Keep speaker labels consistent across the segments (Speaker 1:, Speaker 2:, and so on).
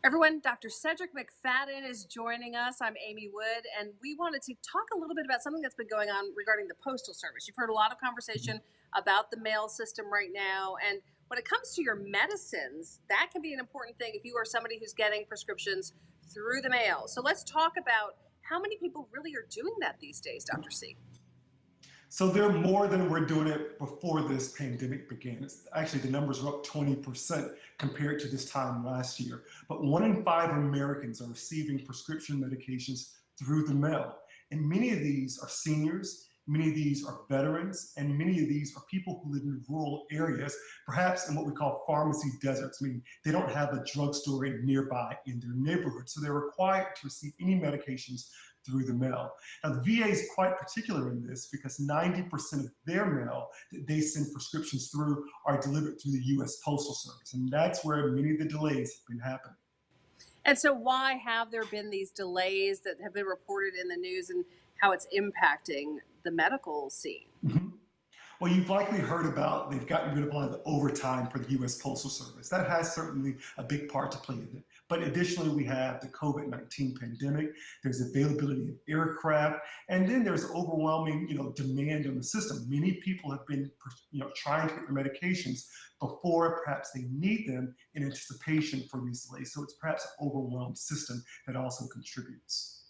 Speaker 1: Everyone, Dr. Cedrek McFadden is joining us. I'm Amy Wood, and we wanted to talk a little bit about something that's been going on regarding the Postal Service. You've heard a lot of conversation about the mail system right now, and when it comes to your medicines, that can be an important thing if you are somebody who's getting prescriptions through the mail. So let's talk about how many people really are doing that these days, Dr. C.
Speaker 2: So they're more than we're doing it before this pandemic began. Actually, the numbers are up 20% compared to this time last year. But 1 in 5 Americans are receiving prescription medications through the mail. And many of these are seniors, many of these are veterans, and many of these are people who live in rural areas, perhaps in what we call pharmacy deserts, meaning they don't have a drugstore nearby in their neighborhood. So they're required to receive any medications through the mail. Now, the VA is quite particular in this because 90% of their mail that they send prescriptions through are delivered through the U.S. Postal Service, and that's where many of the delays have been happening.
Speaker 1: And so, why have there been these delays that have been reported in the news and how it's impacting the medical scene?
Speaker 2: Mhm. Well, you've likely heard about they've gotten rid of a lot of the overtime for the U.S. Postal Service. That has certainly a big part to play in it. But additionally, we have the COVID-19 pandemic. There's availability of aircraft, and then there's overwhelming, demand on the system. Many people have been, trying to get their medications before perhaps they need them in anticipation for these delays. So it's perhaps an overwhelmed system that also contributes.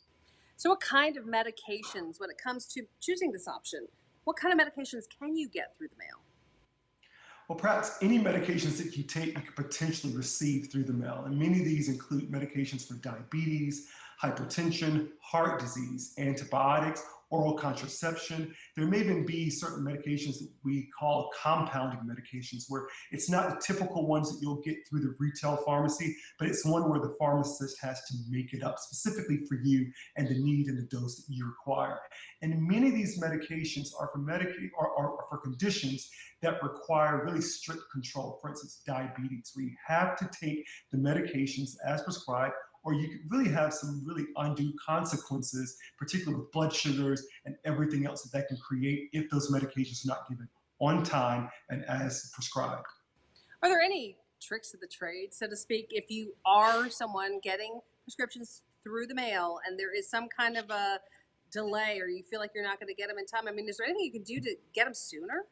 Speaker 1: So, what kind of medications, when it comes to choosing this option, what kind of medications can you get through the mail?
Speaker 2: Well, perhaps any medications that you take, you could potentially receive through the mail. And many of these include medications for diabetes, hypertension, heart disease, antibiotics, oral contraception. There may even be certain medications that we call compounding medications, where it's not the typical ones that you'll get through the retail pharmacy, but it's one where the pharmacist has to make it up specifically for you and the need and the dose that you require. And many of these medications are for are for conditions that require really strict control. For instance, diabetes, where you have to take the medications as prescribed, or you could really have some really undue consequences, particularly with blood sugars and everything else that can create if those medications are not given on time and as prescribed.
Speaker 1: Are there any tricks of the trade, so to speak, if you are someone getting prescriptions through the mail and there is some kind of a delay or you feel like you're not going to get them in time? I mean, is there anything you can do to get them sooner?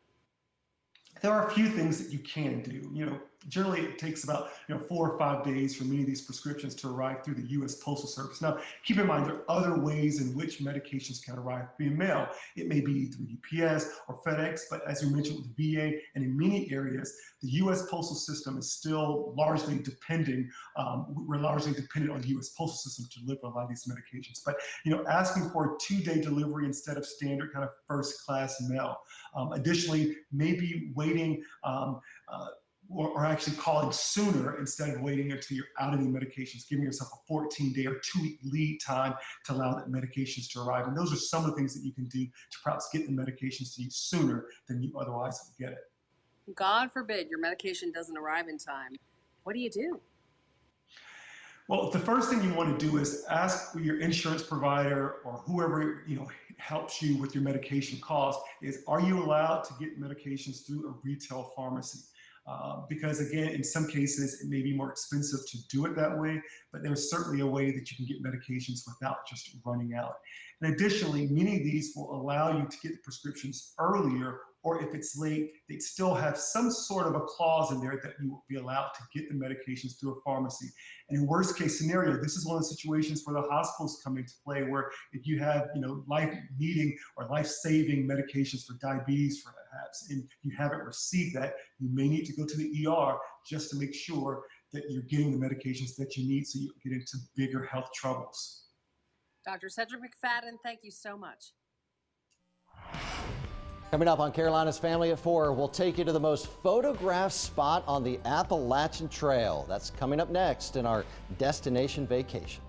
Speaker 2: There are a few things that you can do. Generally it takes about 4 or 5 days for many of these prescriptions to arrive through the U.S. Postal Service. Now, keep in mind there are other ways in which medications can arrive via mail. It may be through UPS or FedEx, but as you mentioned with the VA and in many areas, the U.S. postal system is still largely depending. We're largely dependent on the U.S. postal system to deliver a lot of these medications. But asking for a 2-day delivery instead of standard kind of first class mail. Additionally, maybe waiting or actually calling sooner instead of waiting until you're out of any medications, giving yourself a 14-day or 2-week lead time to allow that medications to arrive. And those are some of the things that you can do to perhaps get the medications to you sooner than you otherwise would get it.
Speaker 1: God forbid your medication doesn't arrive in time. What do you do?
Speaker 2: Well, the first thing you want to do is ask your insurance provider or whoever helps you with your medication cost is, are you allowed to get medications through a retail pharmacy? Because again, in some cases, it may be more expensive to do it that way, but there's certainly a way that you can get medications without just running out. And additionally, many of these will allow you to get the prescriptions earlier, or if it's late, they'd still have some sort of a clause in there that you will be allowed to get the medications through a pharmacy. And in worst case scenario, this is one of the situations where the hospitals come into play, where if you have life-needing or life-saving medications for diabetes perhaps, and you haven't received that, you may need to go to the ER just to make sure that you're getting the medications that you need so you don't get into bigger health troubles.
Speaker 1: Dr. Cedrek McFadden, thank you so much.
Speaker 3: Coming up on Carolina's Family at 4, we'll take you to the most photographed spot on the Appalachian Trail. That's coming up next in our destination vacation.